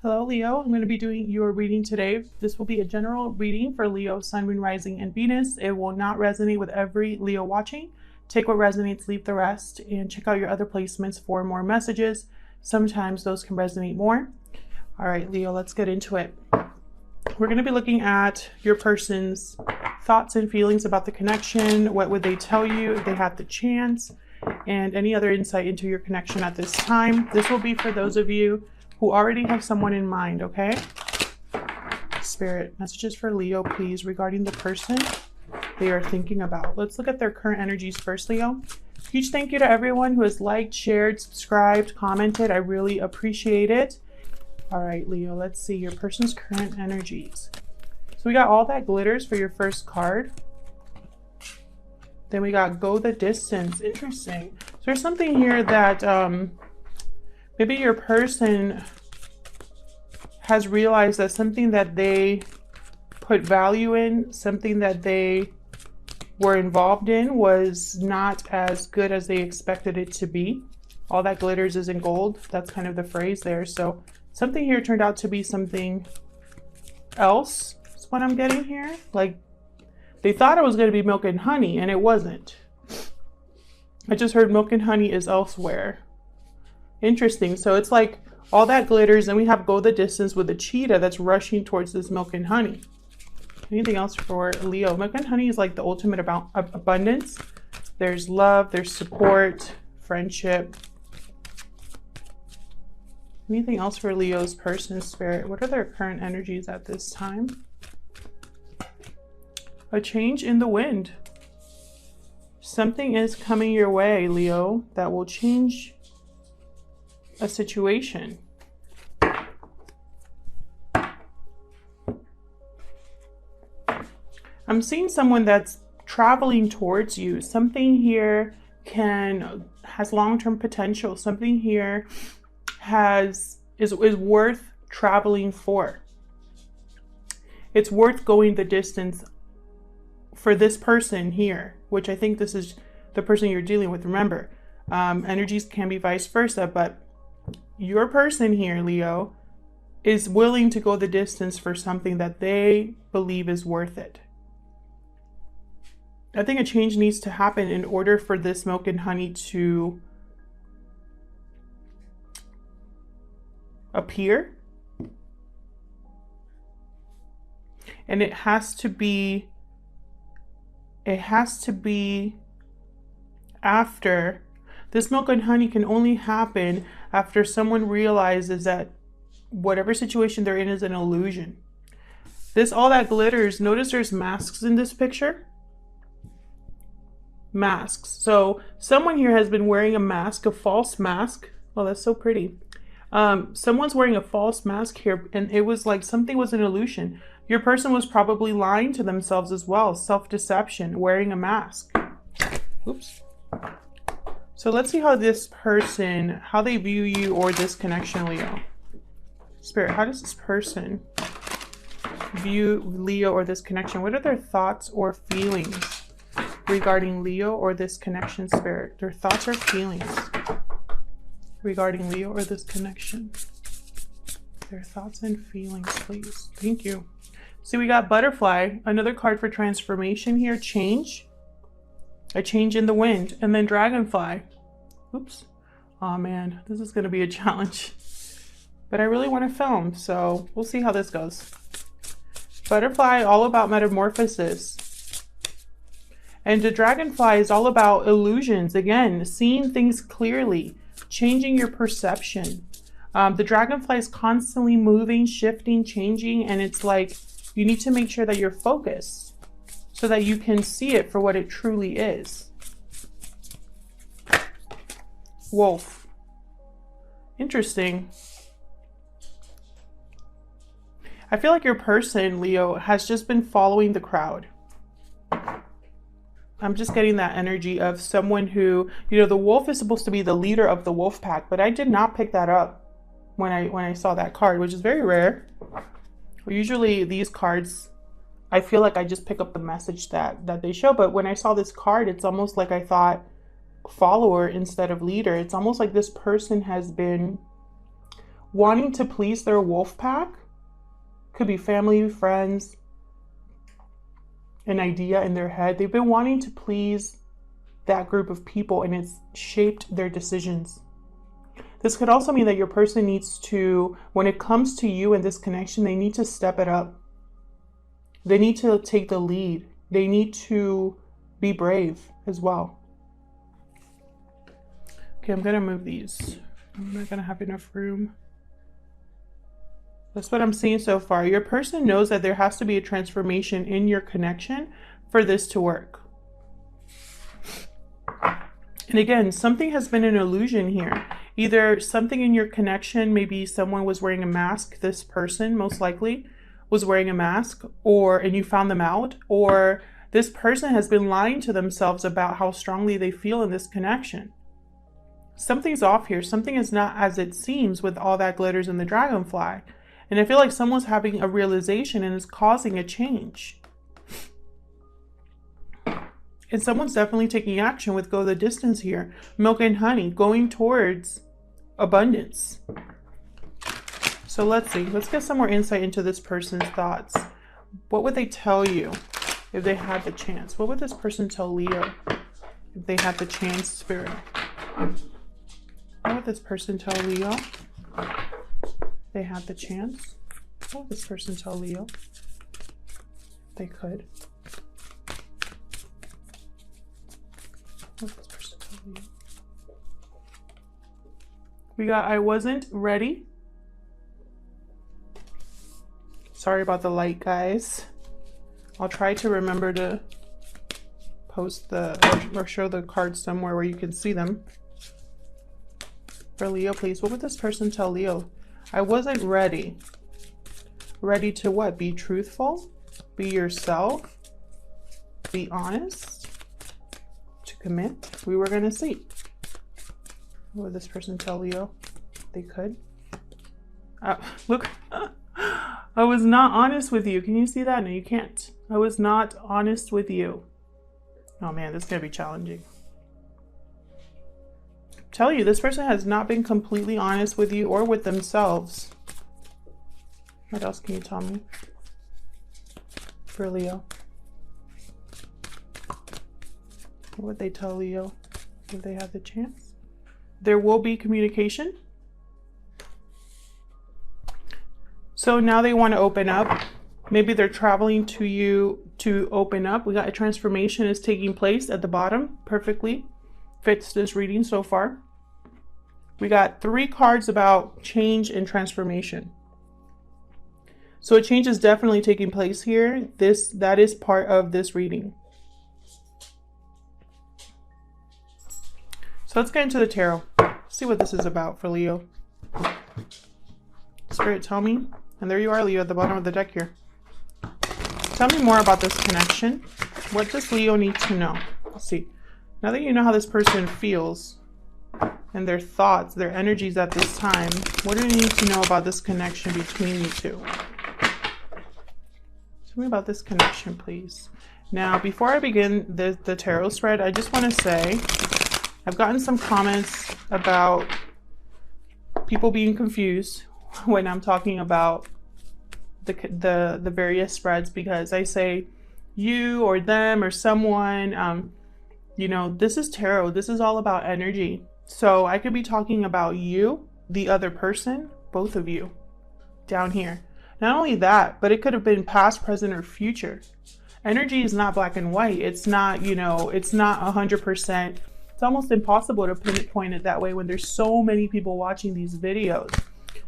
Hello, Leo. I'm going to be doing your reading today. This will be a general reading for Leo, Sun, Moon, Rising, and Venus. It will not resonate with every Leo watching. Take what resonates, leave the rest, and check out your other placements for more messages. Sometimes those can resonate more. All right, Leo, let's get into it. We're going to be looking at your person's thoughts and feelings about the connection. What would they tell you if they had the chance? And any other insight into your connection at this time. This will be for those of you who already have someone in mind, okay? Spirit, messages for Leo, please, regarding the person they are thinking about. Let's look at their current energies first, Leo. Huge thank you to everyone who has liked, shared, subscribed, commented. I really appreciate it. All right, Leo, let's see your person's current energies. So we got all that glitters for your first card. Then we got go the distance. Interesting. So there's something here that maybe your person has realized that something that they put value in, something that they were involved in was not as good as they expected it to be. All that glitters is in gold. That's kind of the phrase there. So something here turned out to be something else is what I'm getting here. Like they thought it was going to be milk and honey and it wasn't. I just heard milk and honey is elsewhere. Interesting. So it's like all that glitters and we have go the distance with a cheetah that's rushing towards this milk and honey. Anything else for Leo? Milk and honey is like the ultimate about abundance. There's love, there's support, friendship. Anything else for Leo's person, spirit? What are their current energies at this time? A change in the wind. Something is coming your way, Leo, that will change a situation. I'm seeing someone that's traveling towards you. Something here has long-term potential. Something here is worth traveling for. It's worth going the distance for this person here, which I think this is the person you're dealing with. Remember, energies can be vice versa, but your person here, Leo, is willing to go the distance for something that they believe is worth it. I think a change needs to happen in order for this milk and honey to appear. And it has to be after. This milk and honey can only happen after someone realizes that whatever situation they're in is an illusion. All that glitters, notice there's masks in this picture. Masks. So someone here has been wearing a mask, a false mask. Oh, that's so pretty. Someone's wearing a false mask here, and it was like something was an illusion. Your person was probably lying to themselves as well. Self-deception, wearing a mask. Oops. So let's see how this person, how they view you or this connection, Leo. Spirit, how does this person view Leo or this connection? What are their thoughts or feelings regarding Leo or this connection, Spirit? Their thoughts or feelings regarding Leo or this connection. Their thoughts and feelings, please. Thank you. See, we got butterfly, another card for transformation here, change. A change in the wind, and then dragonfly. Oops. Oh man, this is going to be a challenge. But I really want to film, so we'll see how this goes. Butterfly, all about metamorphosis. And the dragonfly is all about illusions. Again, seeing things clearly, changing your perception. The dragonfly is constantly moving, shifting, changing, and it's like you need to make sure that you're focused so that you can see it for what it truly is. Wolf. Interesting. I feel like your person, Leo, has just been following the crowd. I'm just getting that energy of someone who, the wolf is supposed to be the leader of the wolf pack, but I did not pick that up when I saw that card, which is very rare. Usually these cards, I feel like I just pick up the message that they show. But when I saw this card, it's almost like I thought follower instead of leader. It's almost like this person has been wanting to please their wolf pack. Could be family, friends, an idea in their head. They've been wanting to please that group of people, and it's shaped their decisions. This could also mean that your person needs to, when it comes to you and this connection, they need to step it up. They need to take the lead. They need to be brave as well. Okay, I'm going to move these. I'm not going to have enough room. That's what I'm seeing so far. Your person knows that there has to be a transformation in your connection for this to work. And again, something has been an illusion here. Either something in your connection, maybe someone was wearing a mask, this person most likely was wearing a mask, and you found them out, or this person has been lying to themselves about how strongly they feel in this connection. Something's off here. Something is not as it seems with all that glitters in the dragonfly. And I feel like someone's having a realization and is causing a change. And someone's definitely taking action with go the distance here. Milk and honey, going towards abundance. So let's see. Let's get some more insight into this person's thoughts. What would they tell you if they had the chance? What would this person tell Leo if they had the chance, Spirit? What would this person tell Leo? They had the chance. What would this person tell Leo? They could. What would this person tell Leo? We got I wasn't ready. Sorry about the light, guys. I'll try to remember to post or show the cards somewhere where you can see them. For Leo, please. What would this person tell Leo? I wasn't ready. Ready to what? Be truthful? Be yourself? Be honest? To commit? We were going to see. What would this person tell Leo? They could. Look. I was not honest with you. Can you see that? No, you can't. I was not honest with you. Oh man, this is going to be challenging. Tell you, this person has not been completely honest with you or with themselves. What else can you tell me for Leo? What would they tell Leo if they had the chance? There will be communication. So now they want to open up. Maybe they're traveling to you to open up. We got a transformation is taking place at the bottom. Perfectly fits this reading so far. We got 3 cards about change and transformation. So a change is definitely taking place here. That is part of this reading. So let's get into the tarot. See what this is about for Leo. Spirit, tell me. And there you are, Leo, at the bottom of the deck here. Tell me more about this connection. What does Leo need to know? Let's see. Now that you know how this person feels and their thoughts, their energies at this time, what do you need to know about this connection between you two? Tell me about this connection, please. Now, before I begin the tarot spread, I just want to say I've gotten some comments about people being confused when I'm talking about the various spreads, because I say you or them or someone, you know, this is tarot. This is all about energy. So I could be talking about you, the other person, both of you down here. Not only that, but it could have been past, present, or future. Energy is not black and white. It's not, you know, it's not 100%. It's almost impossible to pinpoint it that way when there's so many people watching these videos.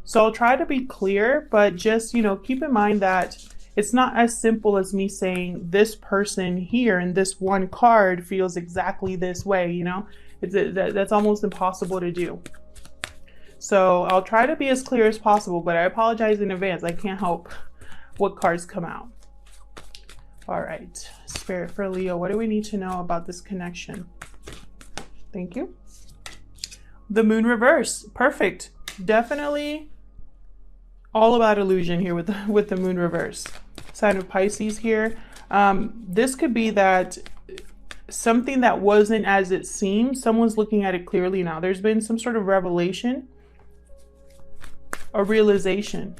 So I'll try to be clear, but just, you know, keep in mind that it's not as simple as me saying this person here and this one card feels exactly this way, you know. That's almost impossible to do. So I'll try to be as clear as possible, but I apologize in advance. I can't help what cards come out. All right, Spirit for Leo, what do we need to know about this connection? Thank you. The moon reverse, perfect. Definitely all about illusion here with the moon reverse. Sign of Pisces here. This could be that something that wasn't as it seemed, someone's looking at it clearly now. There's been some sort of revelation. a realization.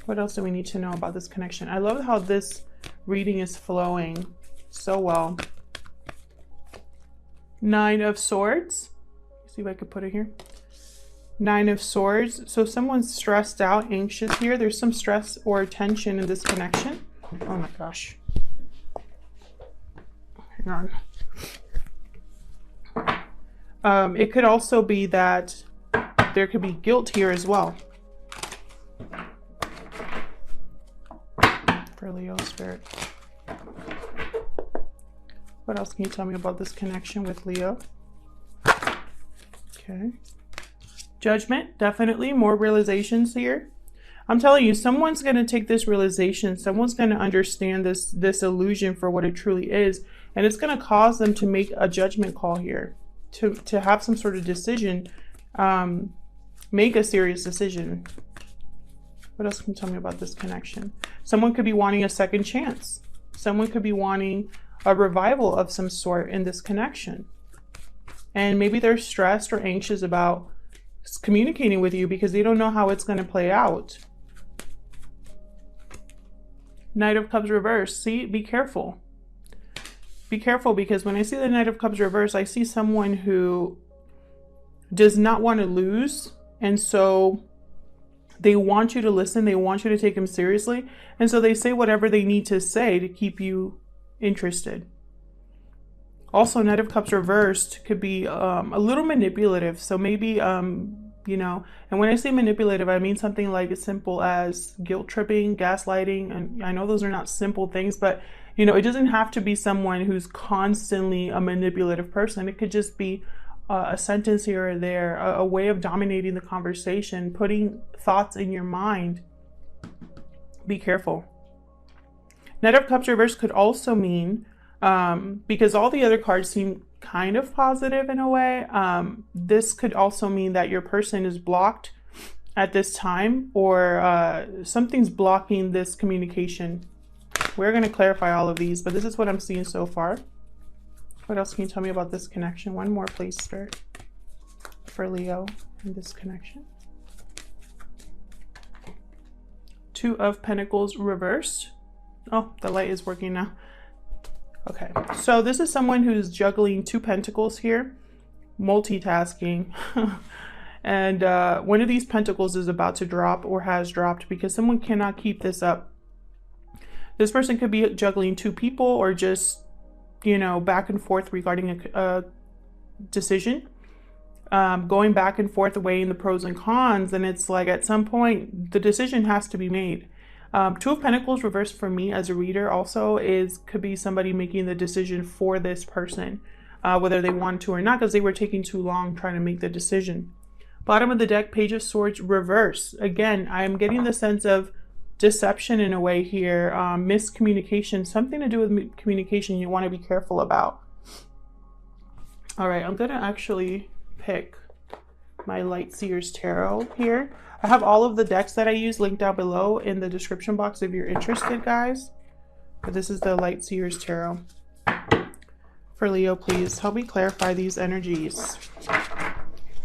What else do we need to know about this connection? I love how this reading is flowing so well. Nine of Swords. Let's see if I could put it here. Nine of Swords. So someone's stressed out, anxious here. There's some stress or tension in this connection. Oh my gosh. Hang on. It could also be that there could be guilt here as well. For Leo spirit. What else can you tell me about this connection with Leo? Okay. Judgment, definitely more realizations here. I'm telling you, someone's going to take this realization, someone's going to understand this illusion for what it truly is, and it's going to cause them to make a judgment call here, to have some sort of decision, make a serious decision. What else can you tell me about this connection? Someone could be wanting a second chance. Someone could be wanting a revival of some sort in this connection. And maybe they're stressed or anxious about communicating with you because they don't know how it's going to play out. Knight of Cups reverse. See, be careful. Be careful, because when I see the Knight of Cups reverse, I see someone who does not want to lose. And so they want you to listen. They want you to take them seriously. And so they say whatever they need to say to keep you interested. Also, Knight of Cups reversed could be a little manipulative. So maybe, you know, and when I say manipulative, I mean something like as simple as guilt tripping, gaslighting. And I know those are not simple things, but, you know, it doesn't have to be someone who's constantly a manipulative person. It could just be a sentence here or there, a way of dominating the conversation, putting thoughts in your mind. Be careful. Knight of Cups reverse could also mean, because all the other cards seem kind of positive in a way, this could also mean that your person is blocked at this time, or something's blocking this communication. We're going to clarify all of these, but this is what I'm seeing so far. What else can you tell me about this connection? One more, please, Spirit, for Leo in this connection. Two of Pentacles reversed. Oh, the light is working now. Okay, so this is someone who's juggling two pentacles here, multitasking. And one of these pentacles is about to drop or has dropped because someone cannot keep this up. This person could be juggling two people or just, you know, back and forth regarding a decision. Going back and forth weighing the pros and cons, and it's like at some point the decision has to be made. Two of Pentacles reversed for me as a reader also could be somebody making the decision for this person, whether they want to or not, because they were taking too long trying to make the decision. Bottom of the deck, Page of Swords reverse. Again, I'm getting the sense of deception in a way here, miscommunication, something to do with communication you want to be careful about. All right, I'm going to actually pick my Light Seers Tarot here. I have all of the decks that I use linked down below in the description box if you're interested, guys. But this is the Light Seers Tarot. For Leo, please help me clarify these energies.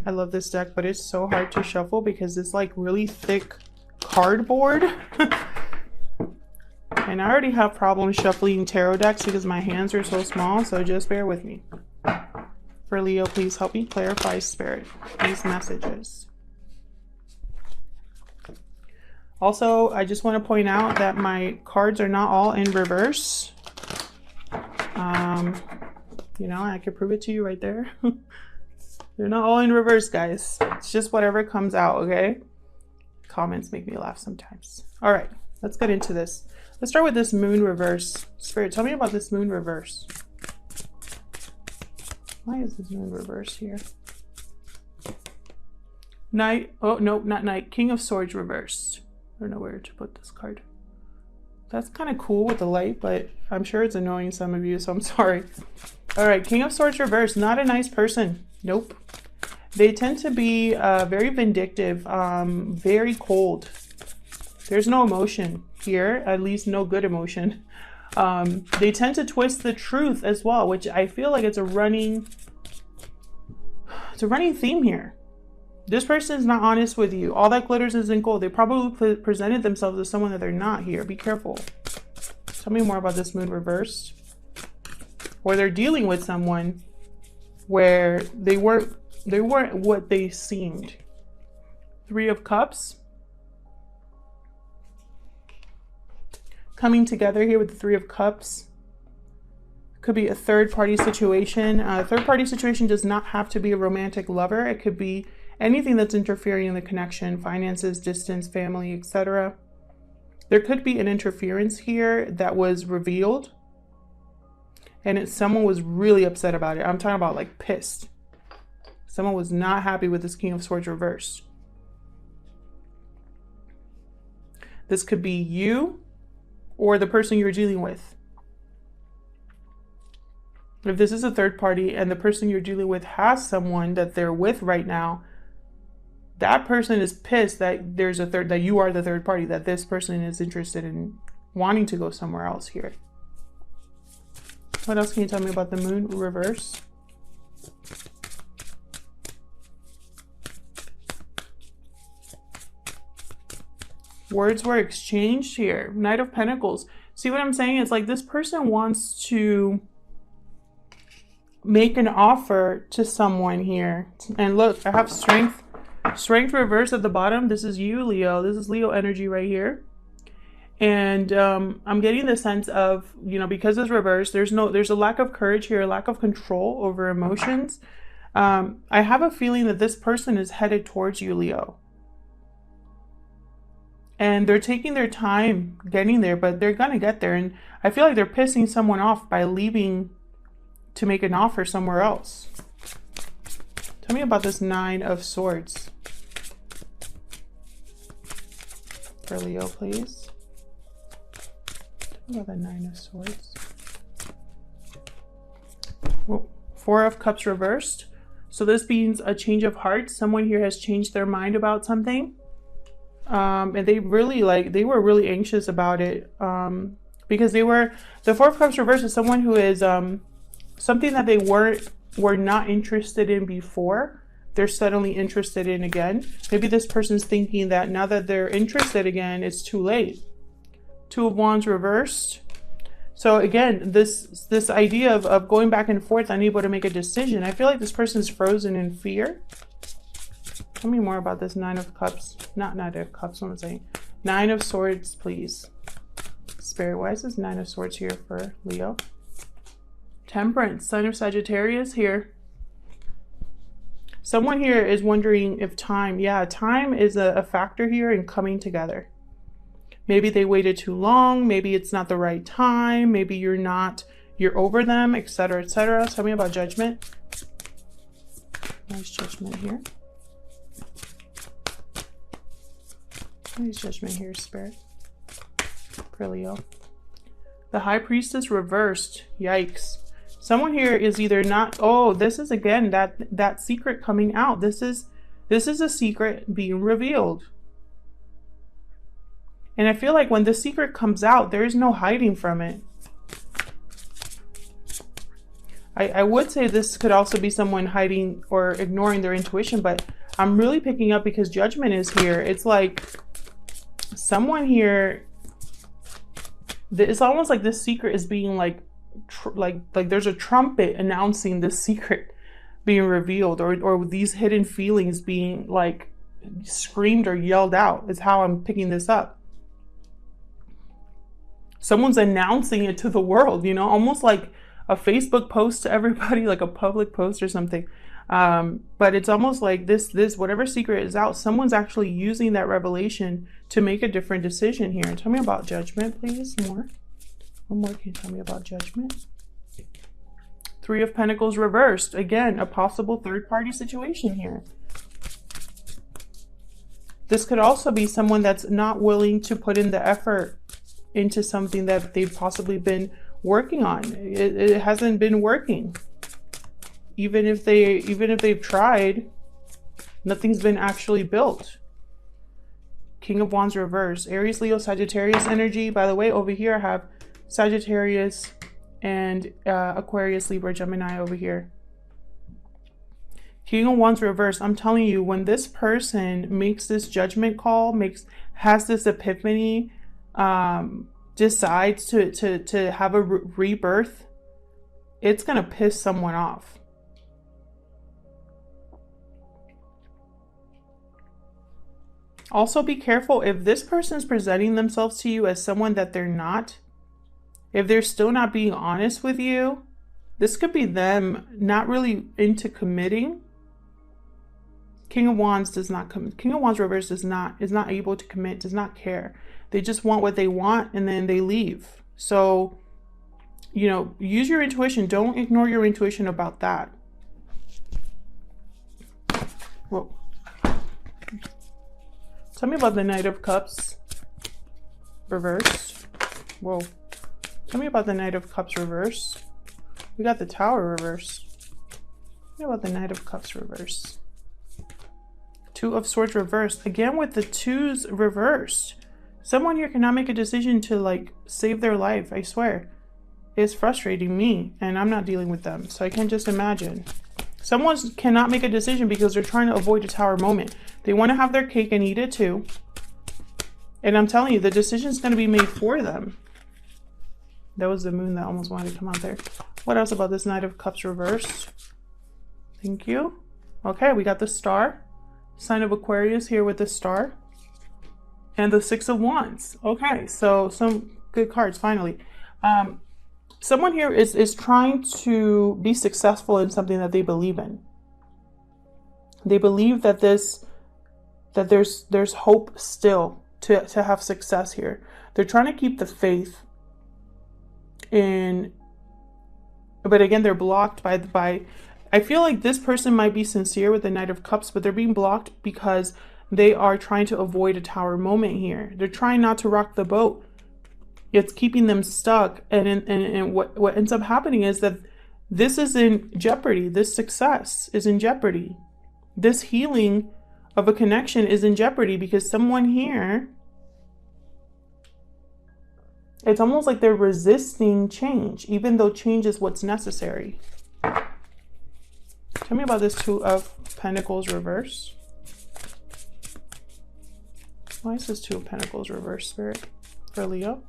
I love this deck, but it's so hard to shuffle because it's like really thick cardboard. And I already have problems shuffling tarot decks because my hands are so small, so just bear with me. For Leo, please help me clarify, Spirit, these messages. Also, I just want to point out that my cards are not all in reverse. You know, I could prove it to you right there. They're not all in reverse, guys. It's just whatever comes out, okay? Comments make me laugh sometimes. All right, let's get into this. Let's start with this Moon reverse. Spirit, tell me about this Moon reverse. Why is this Moon reverse here? Knight, oh no, not Knight. King of Swords reversed. I don't know where to put this card. That's kind of cool with the light, but I'm sure it's annoying some of you, so I'm sorry. All right, King of Swords reversed. Not a nice person. Nope. They tend to be very vindictive, very cold. There's no emotion here, at least no good emotion. They tend to twist the truth as well, which I feel like it's a running theme here. This person is not honest with you. All that glitters isn't gold. They probably presented themselves as someone that they're not here. Be careful. Tell me more about this moon reversed. Or they're dealing with someone where they weren't what they seemed. Three of Cups. Coming together here with the Three of Cups. Could be a third-party situation. A third-party situation does not have to be a romantic lover. It could be anything that's interfering in the connection, finances, distance, family, etc. There could be an interference here that was revealed, and someone was really upset about it. I'm talking about like pissed. Someone was not happy with this King of Swords reversed. This could be you or the person you're dealing with. If this is a third party and the person you're dealing with has someone that they're with right now, that person is pissed that that you are the third party, that this person is interested in wanting to go somewhere else here. What else can you tell me about the moon reverse? Words were exchanged here. Knight of Pentacles. See what I'm saying? It's like this person wants to make an offer to someone here. And look, I have strength. Strength reverse at the bottom. This is you, Leo. This is Leo energy right here. And I'm getting the sense of, you know, because it's reversed, there's a lack of courage here, a lack of control over emotions. I have a feeling that this person is headed towards you, Leo. And they're taking their time getting there, but they're going to get there. And I feel like they're pissing someone off by leaving to make an offer somewhere else. Tell me about this Nine of Swords. For Leo, please. Tell me about the Nine of Swords. Well, Four of Cups reversed. So this means a change of heart. Someone here has changed their mind about something. And they were really anxious about it. Because the Four of Cups reversed is someone who is something that they were not interested in before, they're suddenly interested in again. Maybe this person's thinking that now that they're interested again, it's too late. Two of Wands reversed. So again, this idea of going back and forth, unable to make a decision. I feel like this person's frozen in fear. Tell me more about this Nine of Cups. Not Nine of Cups, what am I saying? Nine of Swords, please. Spirit, why is this Nine of Swords here for Leo? Temperance, Sign of Sagittarius here. Someone here is wondering if time is a factor here in coming together. Maybe they waited too long. Maybe it's not the right time. Maybe you're over them, etc., etc. Tell me about Judgment. Nice Judgment here. Nice Judgment here, Spirit. For Leo. The High Priestess reversed. Yikes. Someone here is either not, oh, this is again that secret coming out. This is a secret being revealed. And I feel like when the secret comes out, there is no hiding from it. I would say this could also be someone hiding or ignoring their intuition, but I'm really picking up because Judgment is here. It's like someone here, it's almost like this secret is being like there's a trumpet announcing this secret being revealed, or these hidden feelings being like screamed or yelled out is how I'm picking this up. Someone's announcing it to the world, you know, almost like a Facebook post to everybody, like a public post or something. But it's almost like this whatever secret is out, someone's actually using that revelation to make a different decision here. Tell me about Judgment, please. More. One more, can you tell me about Judgment? Three of Pentacles reversed. Again, a possible third-party situation here. This could also be someone that's not willing to put in the effort into something that they've possibly been working on. It hasn't been working. Even if they've tried, nothing's been actually built. King of Wands reversed. Aries, Leo, Sagittarius energy. By the way, over here I have Sagittarius and Aquarius, Libra, Gemini over here. King of Wands reversed. I'm telling you, when this person makes this judgment call, has this epiphany, decides to have a rebirth, it's gonna piss someone off. Also, be careful if this person is presenting themselves to you as someone that they're not. If they're still not being honest with you, this could be them not really into committing. King of Wands does not come. King of Wands reverse is not able to commit, does not care. They just want what they want and then they leave. So, you know, use your intuition. Don't ignore your intuition about that. Whoa. Tell me about the Knight of Cups reversed. Whoa. Tell me about the Knight of Cups reversed. We got the Tower reversed. Tell me about the Knight of Cups reversed. Two of Swords reversed. Again with the twos reversed. Someone here cannot make a decision to like save their life, I swear. It's frustrating me and I'm not dealing with them. So I can just imagine. Someone cannot make a decision because they're trying to avoid a Tower moment. They want to have their cake and eat it too. And I'm telling you, the decision is going to be made for them. That was the moon that almost wanted to come out there. What else about this Knight of Cups reversed? Thank you. Okay, we got the Star. Sign of Aquarius here with the Star. And the Six of Wands. Okay, so some good cards finally. Someone here is trying to be successful in something that they believe in. They believe that there's hope still to have success here. They're trying to keep the faith in, but again, they're blocked by I feel like this person might be sincere with the Knight of Cups, but they're being blocked because they are trying to avoid a Tower moment here. They're trying not to rock the boat. It's keeping them stuck. And what ends up happening is that this is in jeopardy. This success is in jeopardy. This healing of a connection is in jeopardy because someone here, it's almost like they're resisting change, even though change is what's necessary. Tell me about this Two of Pentacles reverse. Why is this Two of Pentacles reverse, Spirit, for Leo?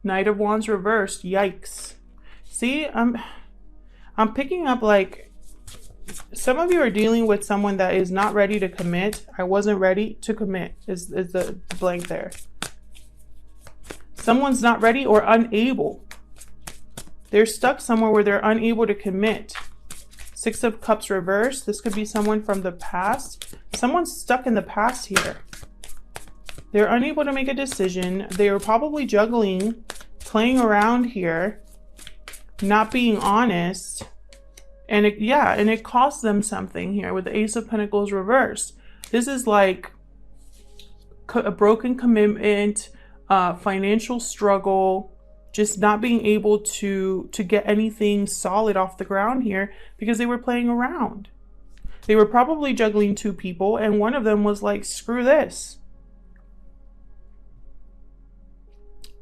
Knight of Wands reversed. Yikes. See, I'm picking up like some of you are dealing with someone that is not ready to commit. I wasn't ready to commit is the blank there. Someone's not ready or unable. They're stuck somewhere where they're unable to commit. Six of Cups reversed. This could be someone from the past. Someone's stuck in the past here. They're unable to make a decision. They are probably juggling, playing around here, not being honest. And it costs them something here with the Ace of Pentacles reversed. This is like a broken commitment, financial struggle, just not being able to get anything solid off the ground here because they were playing around. They were probably juggling two people and one of them was like, screw this.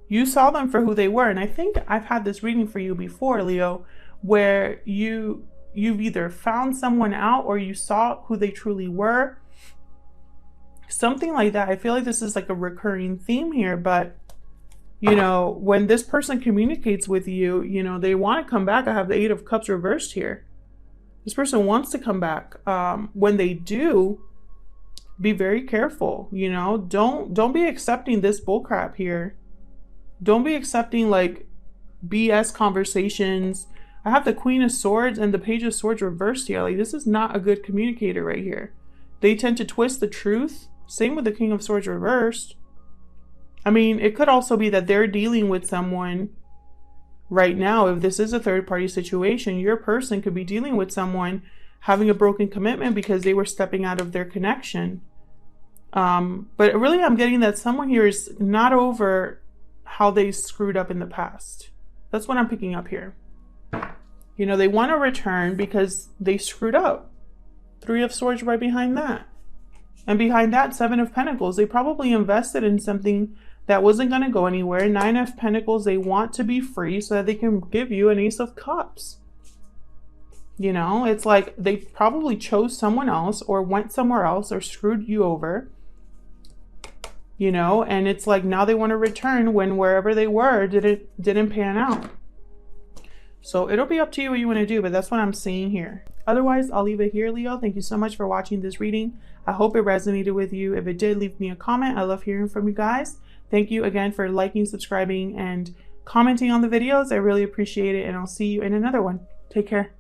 You saw them for who they were. And I think I've had this reading for you before, Leo, where you've either found someone out or you saw who they truly were. Something like that. I feel like this is like a recurring theme here, but you know, when this person communicates with you, you know, they want to come back. I have the Eight of Cups reversed here. This person wants to come back. When they do, be very careful. You know, don't be accepting this bullcrap here. Don't be accepting like BS conversations. I have the Queen of Swords and the Page of Swords reversed here. Like, this is not a good communicator right here. They tend to twist the truth. Same with the King of Swords reversed. I mean, it could also be that they're dealing with someone right now. If this is a third-party situation, your person could be dealing with someone having a broken commitment because they were stepping out of their connection. But really, I'm getting that someone here is not over how they screwed up in the past. That's what I'm picking up here. You know, they want to return because they screwed up. Three of Swords right behind that. And behind that, Seven of Pentacles. They probably invested in something that wasn't going to go anywhere. Nine of Pentacles, they want to be free so that they can give you an Ace of Cups. You know, it's like they probably chose someone else or went somewhere else or screwed you over, you know, and it's like now they want to return when wherever they were didn't pan out. So it'll be up to you what you want to do, but that's what I'm seeing here. Otherwise, I'll leave it here, Leo. Thank you so much for watching this reading. I hope it resonated with you. If it did, leave me a comment. I love hearing from you guys. Thank you again for liking, subscribing, and commenting on the videos. I really appreciate it, and I'll see you in another one. Take care.